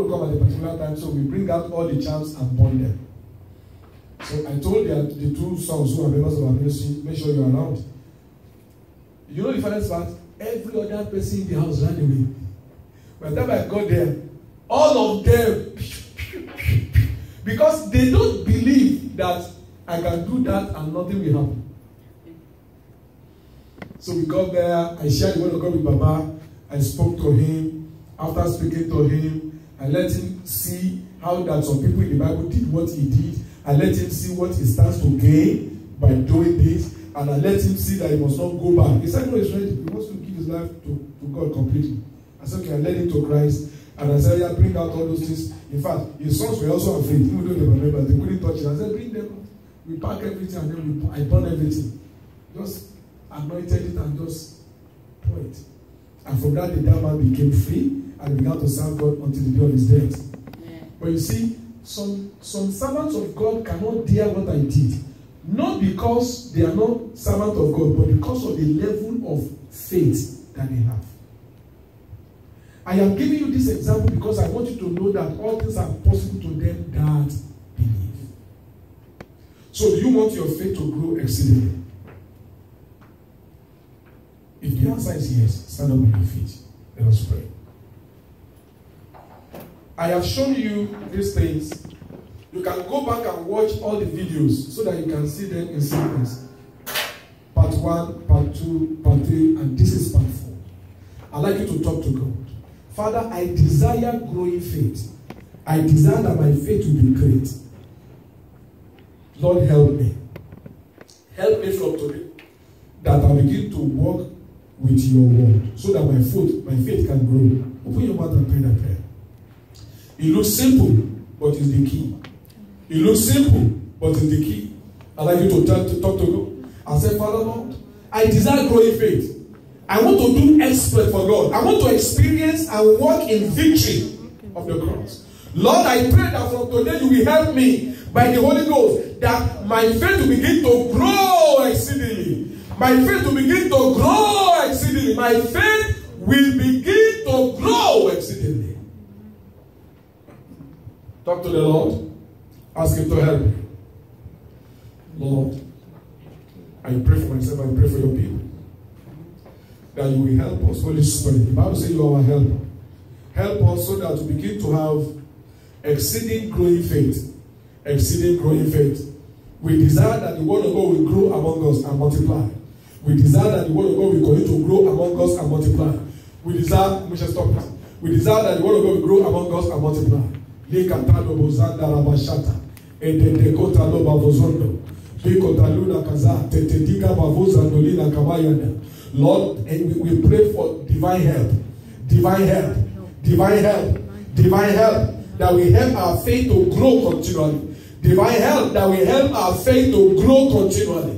going to come at a particular time, so we bring out all the charms and burn them. So I told the two sons who are members of our ministry, make sure you're around. You know the funniest part? Every other person in the house ran away. By the time I got there, all of them, because they don't believe that I can do that and nothing will happen. So we got there, I shared the word of God with Baba, I spoke to him. After speaking to him, I let him see how that some people in the Bible did what he did. I let him see what he stands to gain by doing this. And I let him see that he must not go back. He said, no, he's ready. He wants to give his life to God completely. I said, okay, I led him to Christ. And I said, yeah, bring out all those things. In fact, his sons were also afraid. Even though they were members, they couldn't touch it. I said, bring them. We pack everything and then I burn everything. Just anointed it and just pour it. And from that, the man became free and began to serve God until the day of his death. Yeah. But you see, some servants of God cannot dare what I did. Not because they are not servants of God, but because of the level of faith that they have. I am giving you this example because I want you to know that all things are possible to them that believe. So do you want your faith to grow exceedingly? If the answer is yes, stand up on your feet. Let us pray. I have shown you these things. You can go back and watch all the videos so that you can see them in sequence. Part 1, Part 2, Part 3, and this is Part 4. I'd like you to talk to God. Father, I desire growing faith. I desire that my faith will be great. Lord, help me. Help me from today that I begin to walk with your word so that my faith can grow. Open your mouth and pray that prayer. It looks simple, but it's the key. It looks simple, but it's the key. I'd like you to talk to God. I say, Father, Lord, I desire growing faith. I want to do exploit for God. I want to experience and walk in victory of the cross. Lord, I pray that from today you will help me by the Holy Ghost that my faith will begin to grow exceedingly. My faith will begin to grow exceedingly. My faith will begin to grow exceedingly. Talk to the Lord. Ask him to help me. Lord, I pray for myself, I pray for your people. That you will help us, Holy Spirit. The Bible says you are our helper. Help us so that we begin to have exceeding growing faith. Exceeding growing faith. We desire that the word of God will grow among us and multiply. We desire that the word of God will continue to grow among us and multiply. We desire, we shall stop this. We desire that the word of God will grow among us and multiply. Lord, and we pray for divine help. Divine help. Divine help. Divine help. That will help our faith to grow continually. Divine help that will help our faith to grow continually.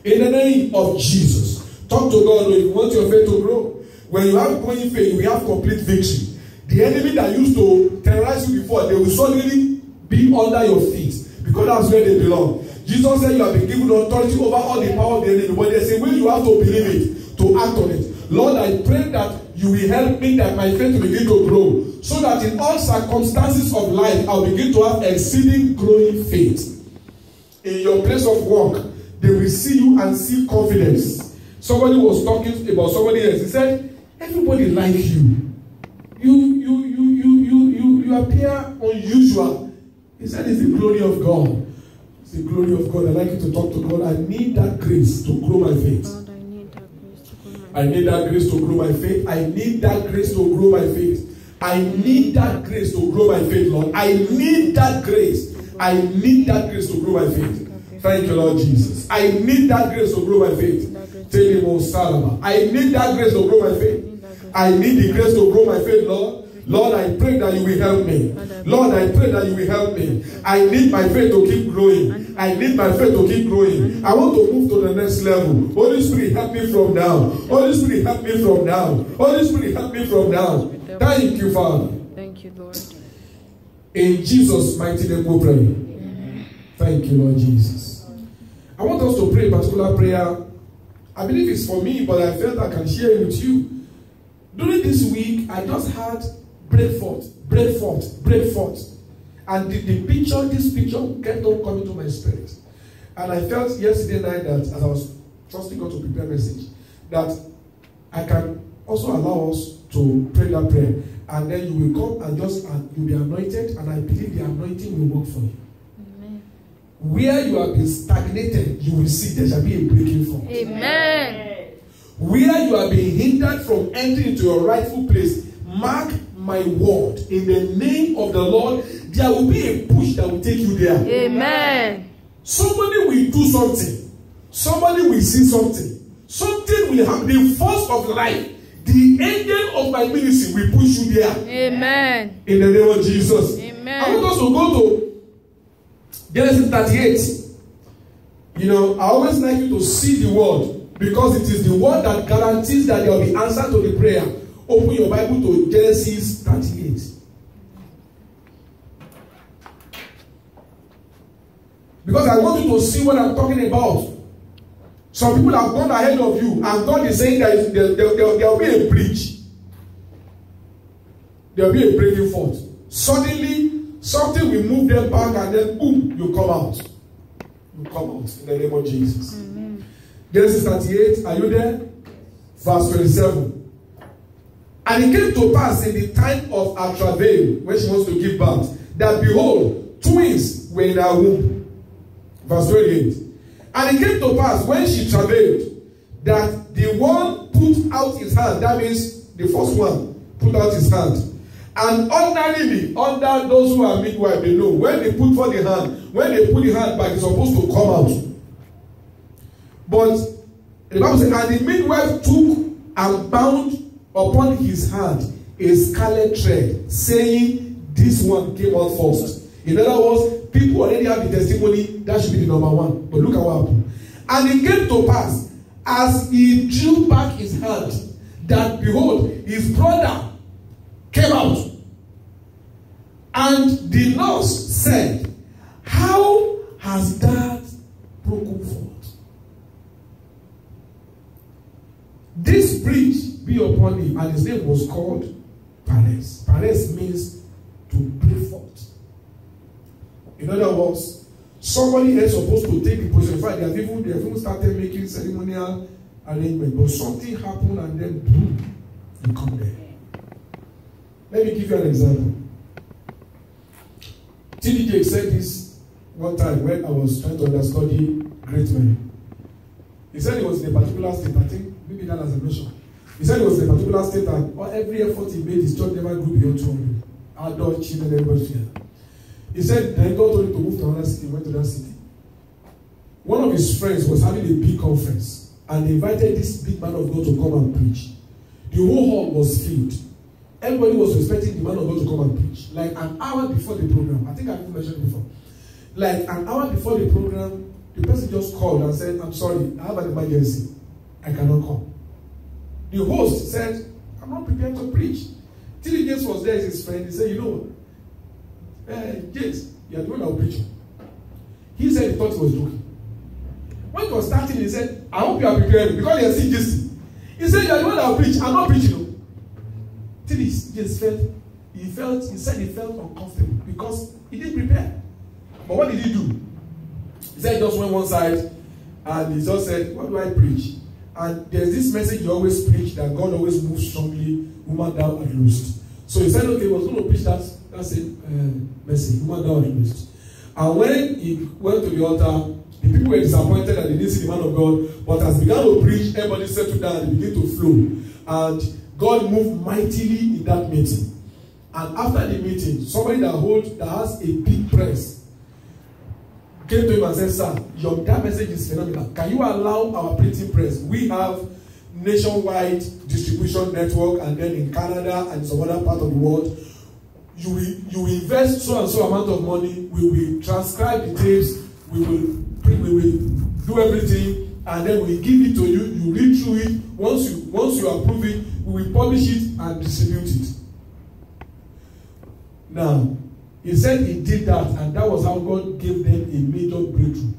In the name of Jesus. Talk to God if you want your faith to grow. When you have growing faith, you have complete victory. The enemy that used to terrorize you before, they will suddenly be under your feet. Because that's where they belong. Jesus said you have been given authority over all the power of the enemy. But there's a way you have to believe it, to act on it. Lord, I pray that you will help me that my faith will begin to grow. So that in all circumstances of life, I'll begin to have exceeding growing faith. In your place of work, they will see you and see confidence. Somebody was talking about somebody else. He said, everybody like you. You appear unusual. He said, it's the glory of God. It's the glory of God. I'd like you to talk to God. I need that grace to grow my faith. God, I need that grace to grow my faith. I need that grace to grow my faith. I need that grace to grow my faith. I need that grace to grow my faith, Lord. I need that grace. I need that grace to grow my faith. Thank you, Lord Jesus. I need that grace to grow my faith. I need that grace to grow my faith. I need the grace to grow my faith, Lord. Lord, I pray that you will help me. Lord, I pray that you will help me. I need my faith to keep growing. I need my faith to keep growing. I want to move to the next level. Holy Spirit, help me from now. Holy Spirit, help me from now. Holy Spirit, help me from now. Thank you, Father. Thank you, Lord. In Jesus' mighty name we pray. Thank you, Lord Jesus. I want us to pray a particular prayer. I believe it's for me, but I felt I can share it with you. During this week, I just had break forth, break forth, break forth. And this picture kept on coming to my spirit. And I felt yesterday night that as I was trusting God to prepare a message, that I can also allow us to pray that prayer. And then you will come and you'll be anointed, and I believe the anointing will work for you. Amen. Where you have been stagnated, you will see there shall be a breaking forth. Amen. Where you have been hindered from entering into your rightful place, mark my word, in the name of the Lord, there will be a push that will take you there. Amen. Somebody will do something. Somebody will see something. Something will happen. The force of life, the angel of my ministry will push you there. Amen. In the name of Jesus. Amen. I want us to go to Genesis 38. You know, I always like you to see the word, because it is the word that guarantees that there will be answer to the prayer. Open your Bible to Genesis 38. Because I want you to see what I'm talking about. Some people have gone ahead of you, and God is saying that there will be a breach. There will be a breaking forth. Suddenly, something will move them back, and then boom, you come out. You come out in the name of Jesus. Amen. Genesis 38, are you there? Verse 27. And it came to pass in the time of her travail, when she wants to give birth, that behold, twins were in her womb. Verse 28. And it came to pass when she travailed, that the one put out his hand, that means the first one put out his hand. And ordinarily, under those who are midwives, they know when they put for the hand, when they put the hand back, it's supposed to come out. But the Bible says, and the midwife took and bound upon his hand a scarlet thread, saying, this one came out first. In other words, people already have the testimony, that should be the number one. But look at what happened. And it came to pass, as he drew back his hand, that behold, his brother came out. And the nurse said, how has that broken forth? This breach be upon him, and his name was called Perez. Perez means to break forth. In other words, somebody is supposed to take the position. In fact, they have even started making ceremonial arrangement, but something happened, and then boom, you come there. Let me give you an example. TDJ said this one time when I was trying to understudy great men. He said he was in a particular state, I think, maybe that as a nation. He said he was in a particular state, and every effort he made, his church never grew beyond 200. Adult children, everybody together. He said, then God told him to move to another city. He went to that city. One of his friends was having a big conference, and they invited this big man of God to come and preach. The whole hall was filled. Everybody was expecting the man of God to come and preach. Like an hour before the program, I think I've mentioned it before. Like an hour before the program, the person just called and said, I'm sorry, I have an emergency. I cannot come. The host said, I'm not prepared to preach. Tilly James was there as his friend. He said, you know what? James, you are the one that will preach. He said he thought he was joking. When he was starting, he said, I hope you are prepared because you are seeing this. He said, you are the one that will preach. I'm not preaching. Till he just he said he felt uncomfortable because he didn't prepare. But what did he do? He said he just went one side and he just said, what do I preach? And there's this message you always preach that God always moves strongly, woman thou art loosed. So he said, okay, he was going to preach that same message, woman thou art loosed. And when he went to the altar, the people were disappointed that they didn't see the man of God, but as he began to preach, everybody settled down and began to flow. And God moved mightily in that meeting. And after the meeting, somebody that has a big press came to him and said, sir, that message is phenomenal. Can you allow our printing press? We have nationwide distribution network, and then in Canada and some other part of the world. You will invest so and so amount of money. We will transcribe the tapes. We will do everything, and then we give it to you. You read through it. Once you approve it, we will publish it and distribute it. Now, he said he did that, and that was how God gave them a major breakthrough.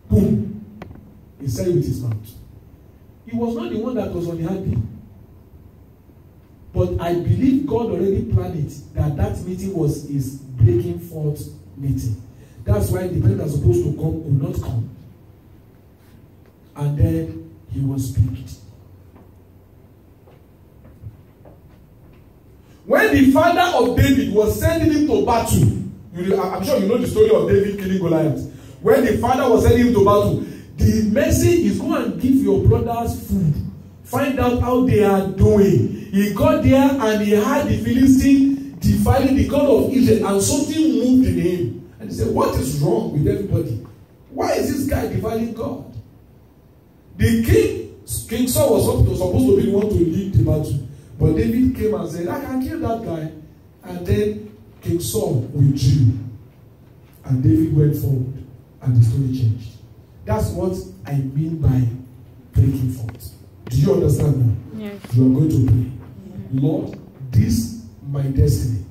Boom! He said it with his mouth. He was not the one that was on the handbill. But I believe God already planned it, that meeting was his breaking forth meeting. That's why the person that's supposed to come could not come. And then he was picked. When the father of David was sending him to battle, I'm sure you know the story of David killing Goliath. When the father was sending him to battle, the message is go and give your brothers food. Find out how they are doing. He got there and he had the Philistine defiling the God of Israel, and something moved in him. And he said, what is wrong with everybody? Why is this guy defiling God? The King Saul was supposed to be the one to lead the battle. But David came and said, I can kill that guy. And then King Saul withdrew. And David went forward. And the story changed. That's what I mean by breaking forth. Do you understand now? Yes. You are going to pray. Lord, this my destiny.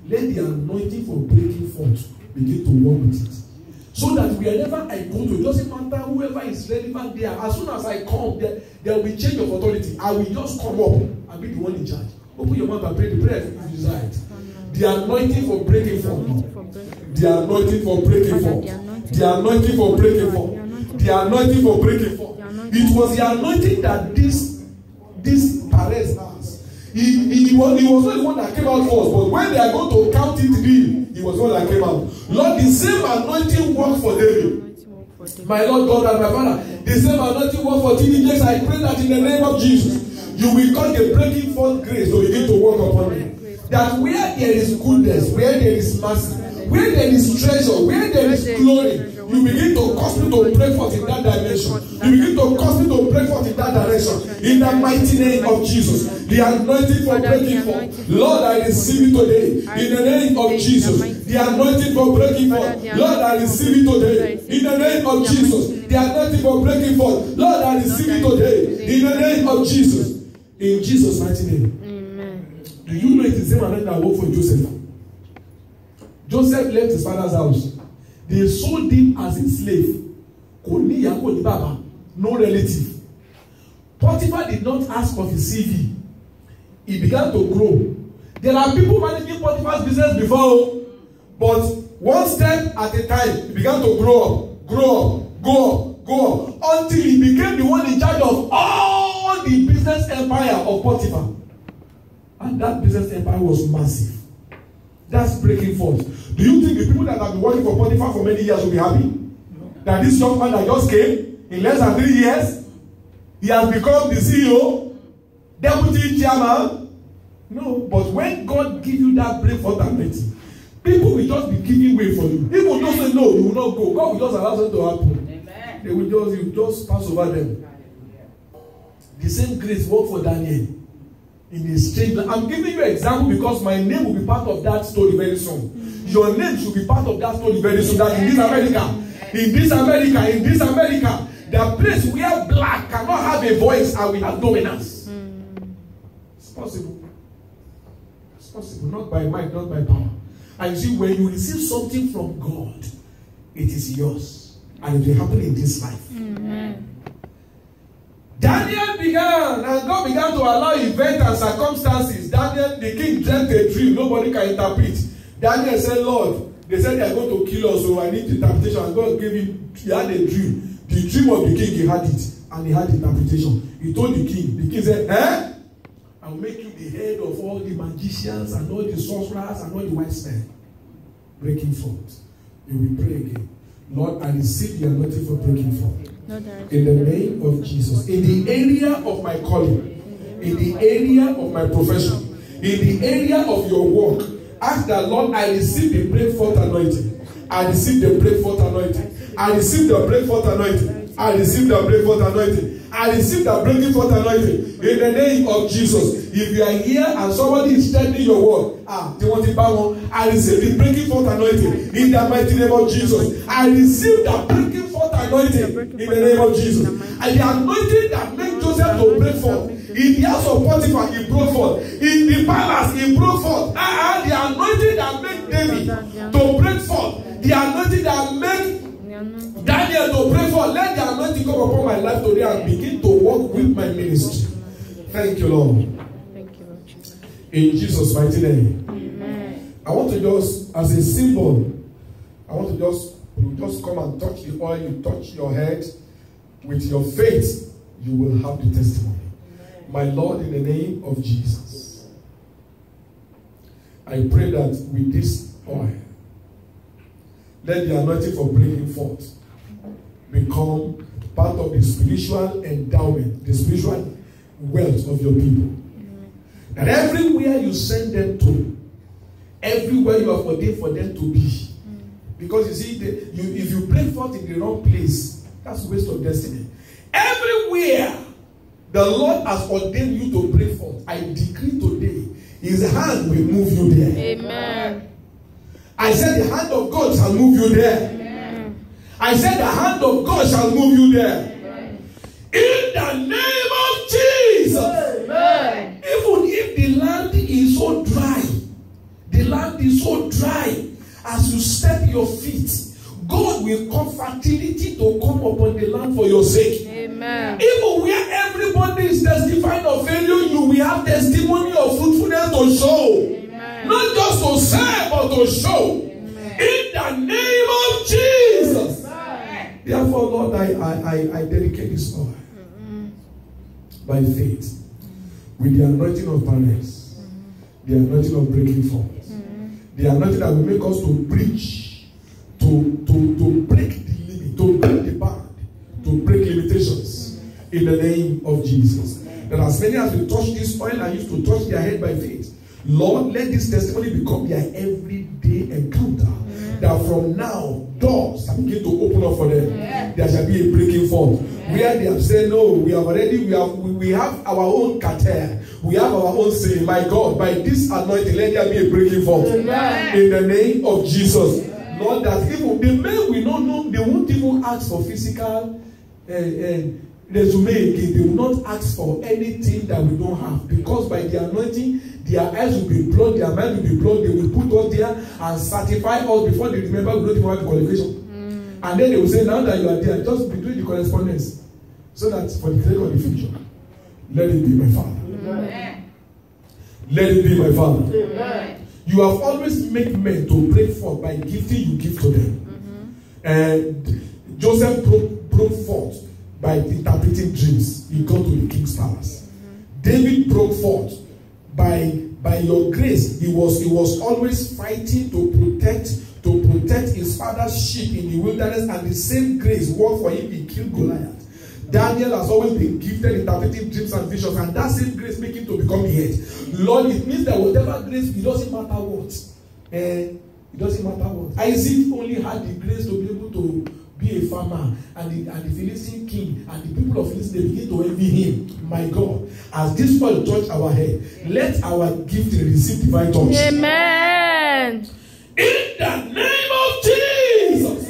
Let the anointing for breaking forth begin to work with it. So that wherever I go to, it doesn't matter whoever is relevant there. As soon as I come, there will be change of authority. I will just come up and be the one in charge. Open your mouth and pray the prayer if you desire it. The anointing for breaking forth. The anointing for breaking forth. The anointing for breaking forth. The anointing for breaking forth. It was the anointing that this Perez has. He was not the one that came out first, but when they are going to count it in, he was the one that came out. Lord, the same anointing worked for David. My Lord God and my Father, the same anointing worked for teenagers. I pray that in the name of Jesus, you will cause the breaking forth grace to begin to work upon me. That where there is goodness, where there is mercy, where there is treasure, where there is glory, you begin to cause me to break forth in that dimension. You begin to cause me to break forth in that direction. In the mighty name of Jesus. The anointing for breaking forth. Lord, I receive it today. In the name of Jesus. The anointing for breaking forth. Lord, I receive it today. In the name of Jesus. The anointing for breaking forth. Lord, I receive it today. In the name of Jesus. In Jesus' mighty name. Amen. Do you know it is the same anointing that worked for Joseph? Joseph left his father's house. They sold him as a slave. No relative. Potiphar did not ask of his CV. He began to grow. There are people managing Potiphar's business before, but one step at a time, he began to grow up, go up, until he became the one in charge of all the business empire of Potiphar. And that business empire was massive. That's breaking forth. Do you think the people that have been working for Potiphar for many years will be happy? That this young man that just came, in less than 3 years, he has become the CEO, deputy chairman? No, but when God gives you that breakthrough anointing, people will just be giving way for you. People don't say no, you will not go. God will just allow it to happen. Amen. They will just pass over them. The same grace worked for Daniel in a strange land. I'm giving you an example because my name will be part of that story very soon. Your name should be part of that story very soon. That in this America, the place where black cannot have a voice and we have dominance. It's possible. It's possible. Not by might, not by power. And you see, when you receive something from God, it is yours. And it will happen in this life. Amen. Daniel began, and God began to allow events and circumstances. Daniel, the king, dreamt a dream. Nobody can interpret. Daniel said, Lord, they said they are going to kill us, so I need interpretation. And God gave him, he had a dream. The dream of the king, he had it. And he had the interpretation. He told the king. The king said, I will make you the head of all the magicians and all the sorcerers and all the wise men. Breaking forth. You will pray again. Lord, I receive the anointing for breaking forth. In the name of Jesus. In the area of my calling, in the area of my profession, in the area of your work, ask that, Lord, I receive the breakforth anointing. I receive the breakforth anointing. I receive the breakforth anointing. I receive the breakforth anointing. I receive the breaking forth anointing. In the name of Jesus. If you are here and somebody is telling your word, they want to buy one. I receive the breaking forth anointing. In the mighty name of Jesus. I receive the breaking forth anointing. In the name of Jesus. And the anointing that made Joseph to break forth. In the house of Potiphar, he broke forth. In the palace, he broke forth. And the anointing that made David to break forth. The anointing that made Daniel to pray for. Let the anointing come upon my life today and begin to work with my ministry. Thank you, Lord. Thank you, Lord Jesus. In Jesus' mighty name. Amen. I want to just, as a symbol, I want to just come and touch the oil, you touch your head. With your faith, you will have the testimony. Amen. My Lord, in the name of Jesus, I pray that with this oil, let the anointing for breaking forth become part of the spiritual endowment, the spiritual wealth of your people. Amen. That everywhere you send them to, everywhere you have ordained for them to be. Because you see, if you break forth in the wrong place, that's a waste of destiny. Everywhere the Lord has ordained you to break forth, I decree today, His hand will move you there. Amen. I said the hand of God shall move you there. Amen. I said the hand of God shall move you there. Amen. In the name of Jesus. Amen. Even if the land is so dry, the land is so dry, as you step your feet, God will cause fertility to come upon the land for your sake. Amen. Even where everybody is testifying of failure, you will have testimony of fruitfulness to show. Amen. Not just to say, but to show. Amen. In the name of Jesus. Amen. Therefore, Lord, I dedicate this oil by faith with the anointing of Paris, the anointing of breaking forth, the anointing that will make us to preach. To break the limit, to break the band, to break limitations in the name of Jesus. That as many as we touch this oil and used to touch their head by faith, Lord, let this testimony become their everyday encounter. That from now, doors are begin to open up for them. There shall be a breaking forth. Where they have said, no, we have our own cartel. We have our own say. My God, by this anointing, let there be a breaking forth. In the name of Jesus. Lord, that even the men we don't know, they won't even ask for physical resume again. They will not ask for anything that we don't have. Because by the anointing, their eyes will be blood, their mind will be blood. They will put us there and certify us before they remember we don't even have the qualification. And then they will say, now that you are there, just be doing the correspondence. So that for the sake of the future, let it be my Father. Amen. Let it be my Father. Amen. You have always made men to break forth by gifting you give to them. And Joseph broke forth by interpreting dreams. He got to the king's palace. David broke forth by your grace. He was always fighting to protect his father's sheep in the wilderness, and the same grace worked for him. He killed Goliath. Daniel has always been gifted interpreting dreams and visions, and that same grace makes him to become the head. Lord, it means that whatever grace, it doesn't matter what. It doesn't matter what. Isaac only had the grace to be able to be a farmer, and the Philistine king and the people of Philistine, they begin to envy him. My God, as this oil touch our head, let our gift receive divine touch. Amen. In the name of Jesus.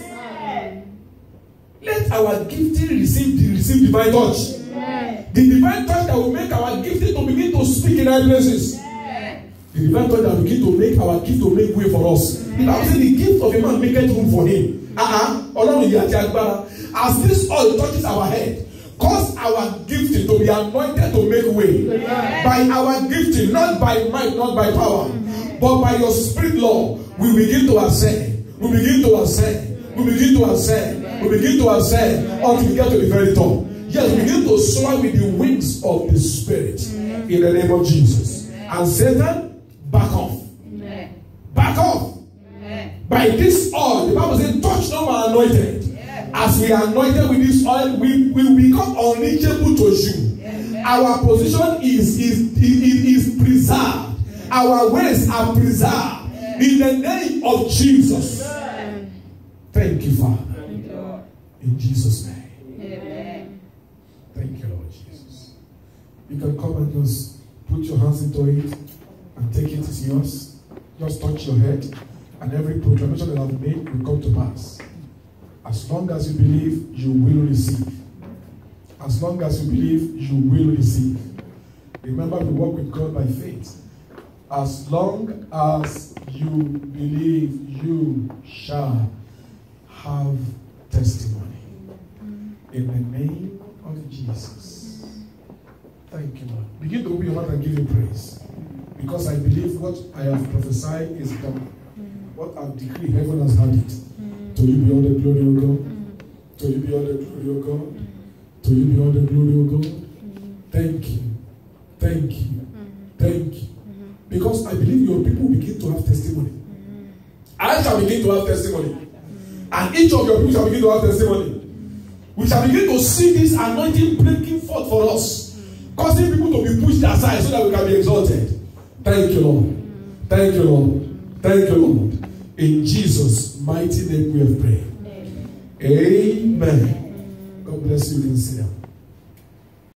Let our gifting receive divine touch. Amen. The divine touch that will make our gifting to begin to speak in high places. Amen. The divine touch that will begin to make our gift to make way for us. The Bible says the gift of a man maketh room for him. As this oil touches our head, cause our gifting to be anointed to make way. Amen. By our gifting, not by might, not by power, but by your spirit, Lord, we begin to ascend. We begin to ascend. We begin to ascend. We begin to ascend until we get to the very top. Yes, we begin to soar with the wings of the Spirit in the name of Jesus. And Satan, back off. Back off. By this oil, the Bible says, touch no man anointed. As we are anointed with this oil, we will become unreachable to you. Our position is preserved. Our ways are preserved. In the name of Jesus. Thank you, Father. In Jesus' name. Amen. Thank you, Lord Jesus. You can come and just put your hands into it and take it as yours. Just touch your head, and every proclamation that I've made will come to pass. As long as you believe, you will receive. As long as you believe, you will receive. Remember, we walk with God by faith. As long as you believe, you shall have testimony. In the name of Jesus. Thank you, Lord. Begin to open your mouth and give him praise. Because I believe what I have prophesied is done. What I've decreed, heaven has had it. To you be all the glory, O God. To you be all the glory, O God. To you be all the glory, O God. Thank you. Thank you. Thank you. Because I believe your people begin to have testimony. I shall begin to have testimony. And each of your people shall begin to have testimony. We shall begin to see this anointing breaking forth for us, causing people to be pushed aside so that we can be exalted. Thank you, Lord. Thank you, Lord. Thank you, Lord. In Jesus' mighty name we have prayed. Amen. God bless you, Lindsay.